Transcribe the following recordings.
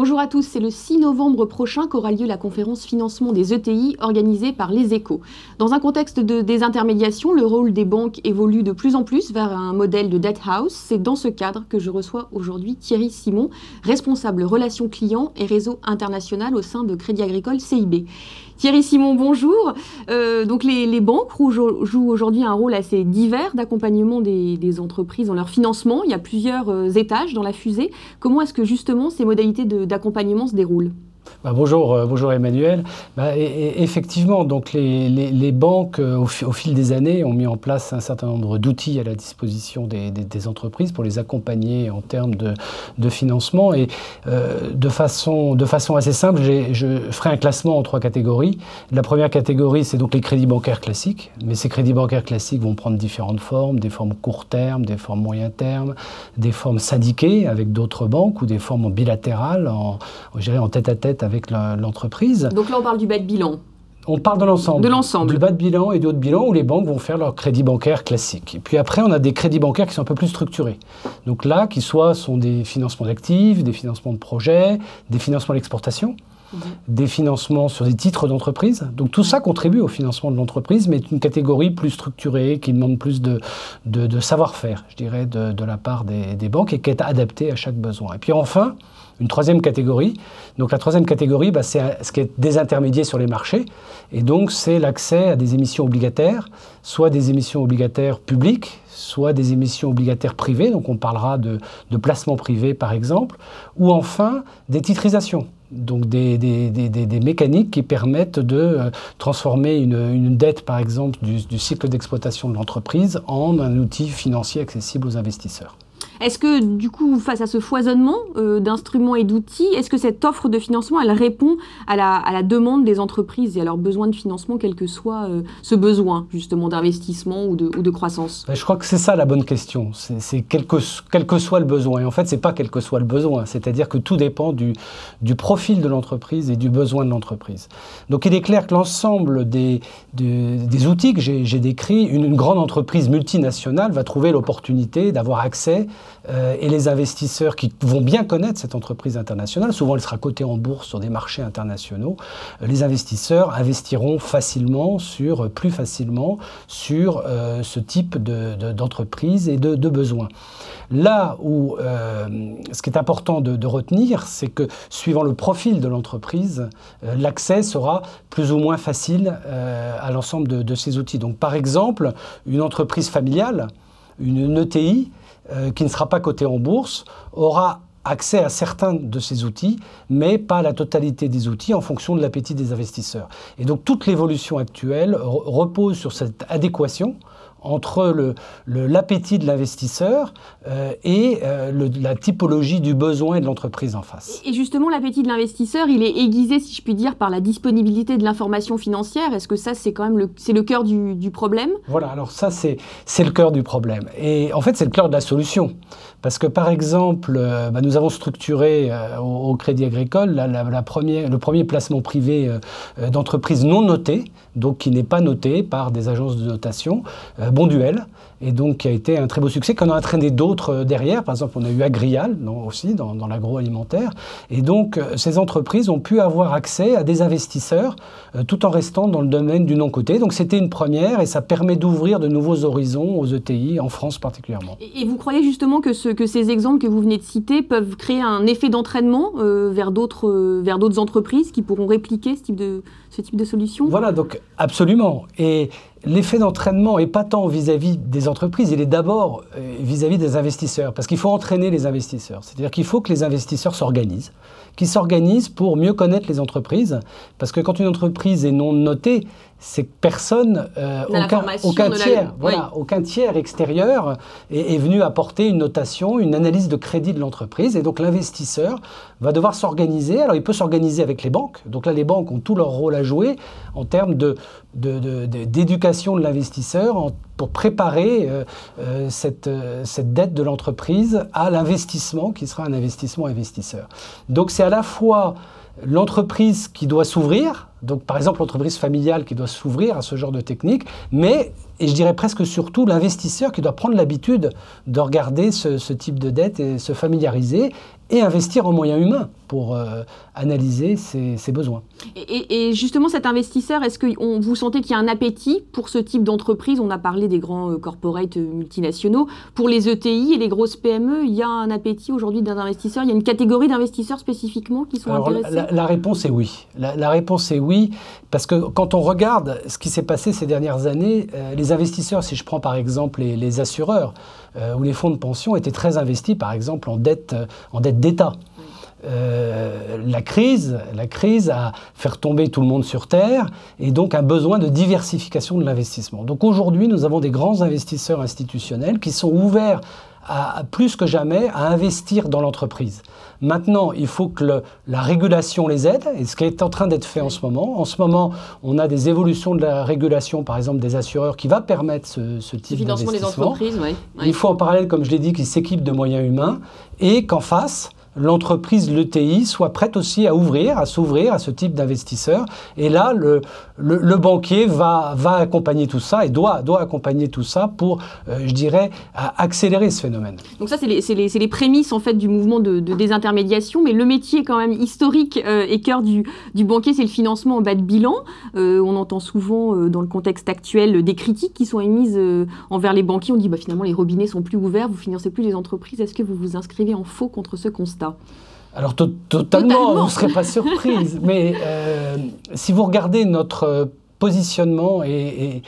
Bonjour à tous, c'est le 6 novembre prochain qu'aura lieu la conférence financement des ETI organisée par Les Échos. Dans un contexte de désintermédiation, le rôle des banques évolue de plus en plus vers un modèle de debt house. C'est dans ce cadre que je reçois aujourd'hui Thierry Simon, responsable relations clients et réseau international au sein de Crédit Agricole CIB. Thierry Simon, bonjour. Donc les banques jouent aujourd'hui un rôle assez divers d'accompagnement des entreprises dans leur financement. Il y a plusieurs étages dans la fusée. Comment est-ce que justement ces modalités d'accompagnement se déroulent ? Bonjour Emmanuel. Effectivement, donc les banques, au fil des années, ont mis en place un certain nombre d'outils à la disposition des entreprises pour les accompagner en termes de financement. Et de façon assez simple, je ferai un classement en 3 catégories. La première catégorie, c'est donc les crédits bancaires classiques. Mais ces crédits bancaires classiques vont prendre différentes formes, des formes court terme, des formes moyen terme, des formes syndiquées avec d'autres banques ou des formes bilatérales, en tête-à-tête avec l'entreprise. Donc là, on parle du bas de bilan. On parle de l'ensemble. Du bas de bilan et du haut de bilan où les banques vont faire leur crédit bancaire classique. Et puis après, on a des crédits bancaires qui sont un peu plus structurés. Donc là, qui sont des financements d'actifs, des financements de projets, des financements d'exportation, des financements sur des titres d'entreprise. Donc tout ça contribue au financement de l'entreprise, mais est une catégorie plus structurée, qui demande plus de savoir-faire, je dirais, de la part des banques et qui est adaptée à chaque besoin. Et puis enfin, une troisième catégorie. Donc la troisième catégorie, c'est ce qui est désintermédié sur les marchés. Et donc c'est l'accès à des émissions obligataires, soit des émissions obligataires publiques, soit des émissions obligataires privées. Donc on parlera de placements privés par exemple, ou enfin des titrisations. Donc des mécaniques qui permettent de transformer une dette, par exemple, du cycle d'exploitation de l'entreprise en un outil financier accessible aux investisseurs. Est-ce que, du coup, face à ce foisonnement d'instruments et d'outils, est-ce que cette offre de financement, elle répond à la demande des entreprises et à leurs besoins de financement, quel que soit ce besoin, justement, d'investissement ou de croissance ? Je crois que c'est ça la bonne question. C'est quel que soit le besoin. Et en fait, ce n'est pas quel que soit le besoin. C'est-à-dire que tout dépend du profil de l'entreprise et du besoin de l'entreprise. Donc, il est clair que l'ensemble des outils que j'ai décrits, une grande entreprise multinationale va trouver l'opportunité d'avoir accès et les investisseurs qui vont bien connaître cette entreprise internationale, souvent elle sera cotée en bourse sur des marchés internationaux, les investisseurs investiront plus facilement sur ce type d'entreprise et de besoins. Là où ce qui est important de retenir, c'est que suivant le profil de l'entreprise, l'accès sera plus ou moins facile à l'ensemble de ces outils. Donc par exemple, une entreprise familiale, une ETI, qui ne sera pas cotée en bourse, aura accès à certains de ces outils, mais pas à la totalité des outils en fonction de l'appétit des investisseurs. Et donc toute l'évolution actuelle repose sur cette adéquation entre l'appétit de l'investisseur et la typologie du besoin et de l'entreprise en face. Et justement, l'appétit de l'investisseur, il est aiguisé, si je puis dire, par la disponibilité de l'information financière. Est-ce que ça, c'est quand même le cœur du problème ? Voilà, alors ça, c'est le cœur du problème. Et en fait, c'est le cœur de la solution. Parce que, par exemple, nous avons structuré au Crédit Agricole le premier placement privé d'entreprise non notée, donc qui n'est pas noté par des agences de notation, Bonduelle, et donc qui a été un très beau succès, qu'on a entraîné d'autres derrière. Par exemple, on a eu Agrial aussi dans l'agroalimentaire. Et donc, ces entreprises ont pu avoir accès à des investisseurs tout en restant dans le domaine du non-coté. Donc, c'était une première et ça permet d'ouvrir de nouveaux horizons aux ETI, en France particulièrement. Et vous croyez justement que ces exemples que vous venez de citer peuvent créer un effet d'entraînement vers d'autres entreprises qui pourront répliquer ce type de solution ? Voilà, donc absolument. Et l'effet d'entraînement n'est pas tant vis-à-vis des entreprises, il est d'abord vis-à-vis des investisseurs, parce qu'il faut entraîner les investisseurs. C'est-à-dire qu'il faut que les investisseurs s'organisent, qu'ils s'organisent pour mieux connaître les entreprises, parce que quand une entreprise est non notée, c'est que personne, aucun tiers extérieur est venu apporter une notation, une analyse de crédit de l'entreprise. Et donc l'investisseur va devoir s'organiser. Alors il peut s'organiser avec les banques. Donc là, les banques ont tout leur rôle à jouer en termes d'éducation de l'investisseur pour préparer cette dette de l'entreprise à l'investissement qui sera un investissement investisseur. Donc c'est à la fois l'entreprise qui doit s'ouvrir, donc par exemple l'entreprise familiale qui doit s'ouvrir à ce genre de technique, mais, et je dirais presque surtout, l'investisseur qui doit prendre l'habitude de regarder ce type de dette et se familiariser et investir en moyens humains pour analyser ses besoins. Et justement, cet investisseur, est-ce que vous sentez qu'il y a un appétit pour ce type d'entreprise? On a parlé des grands corporates multinationaux. Pour les ETI et les grosses PME, il y a un appétit aujourd'hui d'un investisseur? Il y a une catégorie d'investisseurs spécifiquement qui sont intéressés? La réponse est oui. La réponse est oui, parce que quand on regarde ce qui s'est passé ces dernières années, les investisseurs, si je prends par exemple les assureurs ou les fonds de pension, étaient très investis par exemple en dette d'État. La crise a fait tomber tout le monde sur terre et donc un besoin de diversification de l'investissement. Donc aujourd'hui, nous avons des grands investisseurs institutionnels qui sont ouverts plus que jamais à investir dans l'entreprise. Maintenant, il faut que la régulation les aide, et ce qui est en train d'être fait en ce moment. En ce moment, on a des évolutions de la régulation, par exemple des assureurs, qui va permettre ce type d'investissement. Le financement des entreprises, oui. Il faut en parallèle, comme je l'ai dit, qu'ils s'équipent de moyens humains et qu'en face, l'entreprise, l'ETI, soit prête aussi à s'ouvrir à ce type d'investisseurs. Et là, le banquier va accompagner tout ça et doit accompagner tout ça pour, je dirais, accélérer ce phénomène. Donc ça, c'est les prémices en fait du mouvement de désintermédiation, mais le métier quand même historique et cœur du banquier, c'est le financement en bas de bilan. On entend souvent dans le contexte actuel des critiques qui sont émises envers les banquiers. On dit finalement les robinets sont plus ouverts, vous financez plus les entreprises. Est-ce que vous vous inscrivez en faux contre ce constat? Alors totalement, vous ne serez pas surprise. Mais si vous regardez notre positionnement et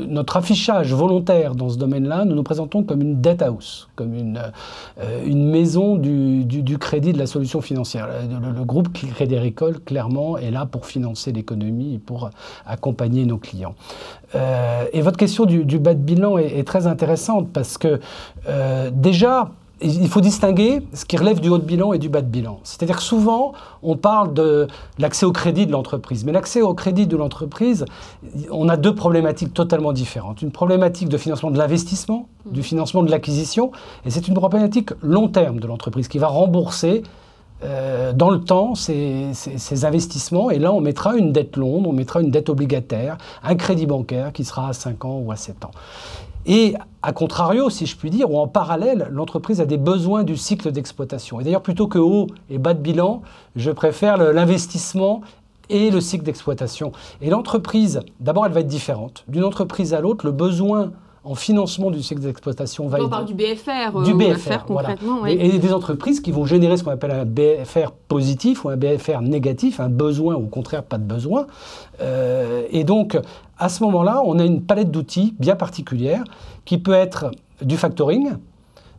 notre affichage volontaire dans ce domaine-là, nous nous présentons comme une debt house, comme une maison du crédit, de la solution financière. Le groupe Crédit Agricole, clairement, est là pour financer l'économie et pour accompagner nos clients. Et votre question du bas de bilan est très intéressante parce que déjà, il faut distinguer ce qui relève du haut de bilan et du bas de bilan. C'est-à-dire que souvent, on parle de l'accès au crédit de l'entreprise. Mais l'accès au crédit de l'entreprise, on a deux problématiques totalement différentes. Une problématique de financement de l'investissement, du financement de l'acquisition, et c'est une problématique long terme de l'entreprise qui va rembourser dans le temps ces investissements. Et là, on mettra une dette longue, on mettra une dette obligataire, un crédit bancaire qui sera à 5 ans ou à 7 ans. Et à contrario, si je puis dire, ou en parallèle, l'entreprise a des besoins du cycle d'exploitation. Et d'ailleurs, plutôt que haut et bas de bilan, je préfère l'investissement et le cycle d'exploitation. Et l'entreprise, d'abord, elle va être différente. D'une entreprise à l'autre, le besoin en financement du cycle d'exploitation va être... On parle du BFR. Du BFR, concrètement. Voilà. Oui. Et des entreprises qui vont générer ce qu'on appelle un BFR positif ou un BFR négatif, un besoin ou au contraire pas de besoin. Et donc, à ce moment-là, on a une palette d'outils bien particulière qui peut être du factoring,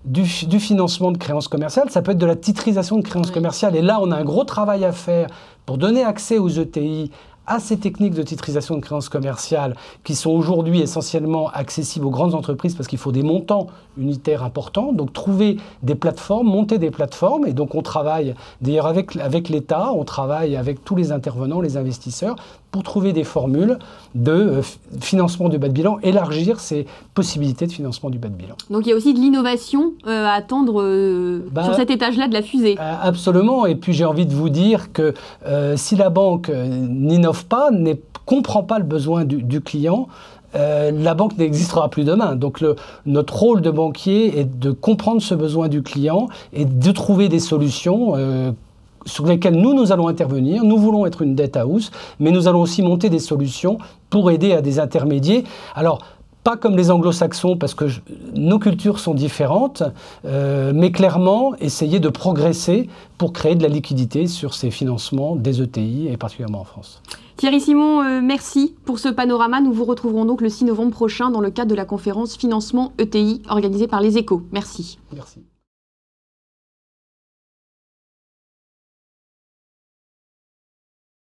du financement de créances commerciales, ça peut être de la titrisation de créances commerciales. Et là, on a un gros travail à faire pour donner accès aux ETI à ces techniques de titrisation de créances commerciales qui sont aujourd'hui essentiellement accessibles aux grandes entreprises parce qu'il faut des montants unitaires importants. Donc trouver des plateformes, monter des plateformes. Et donc on travaille d'ailleurs avec l'État, on travaille avec tous les intervenants, les investisseurs, pour trouver des formules de financement du bas de bilan, élargir ces possibilités de financement du bas de bilan. Donc il y a aussi de l'innovation à attendre sur cet étage-là de la fusée. Absolument. Et puis j'ai envie de vous dire que si la banque n'innove pas, ne comprend pas le besoin du client, la banque n'existera plus demain. Donc notre rôle de banquier est de comprendre ce besoin du client et de trouver des solutions sur lesquelles nous allons intervenir. Nous voulons être une debt house, mais nous allons aussi monter des solutions pour aider à des intermédiaires. Alors, pas comme les anglo-saxons, parce que nos cultures sont différentes, mais clairement essayer de progresser pour créer de la liquidité sur ces financements des ETI, et particulièrement en France. Thierry Simon, merci pour ce panorama. Nous vous retrouverons donc le 6 novembre prochain dans le cadre de la conférence Financement ETI organisée par les Échos. Merci. Merci.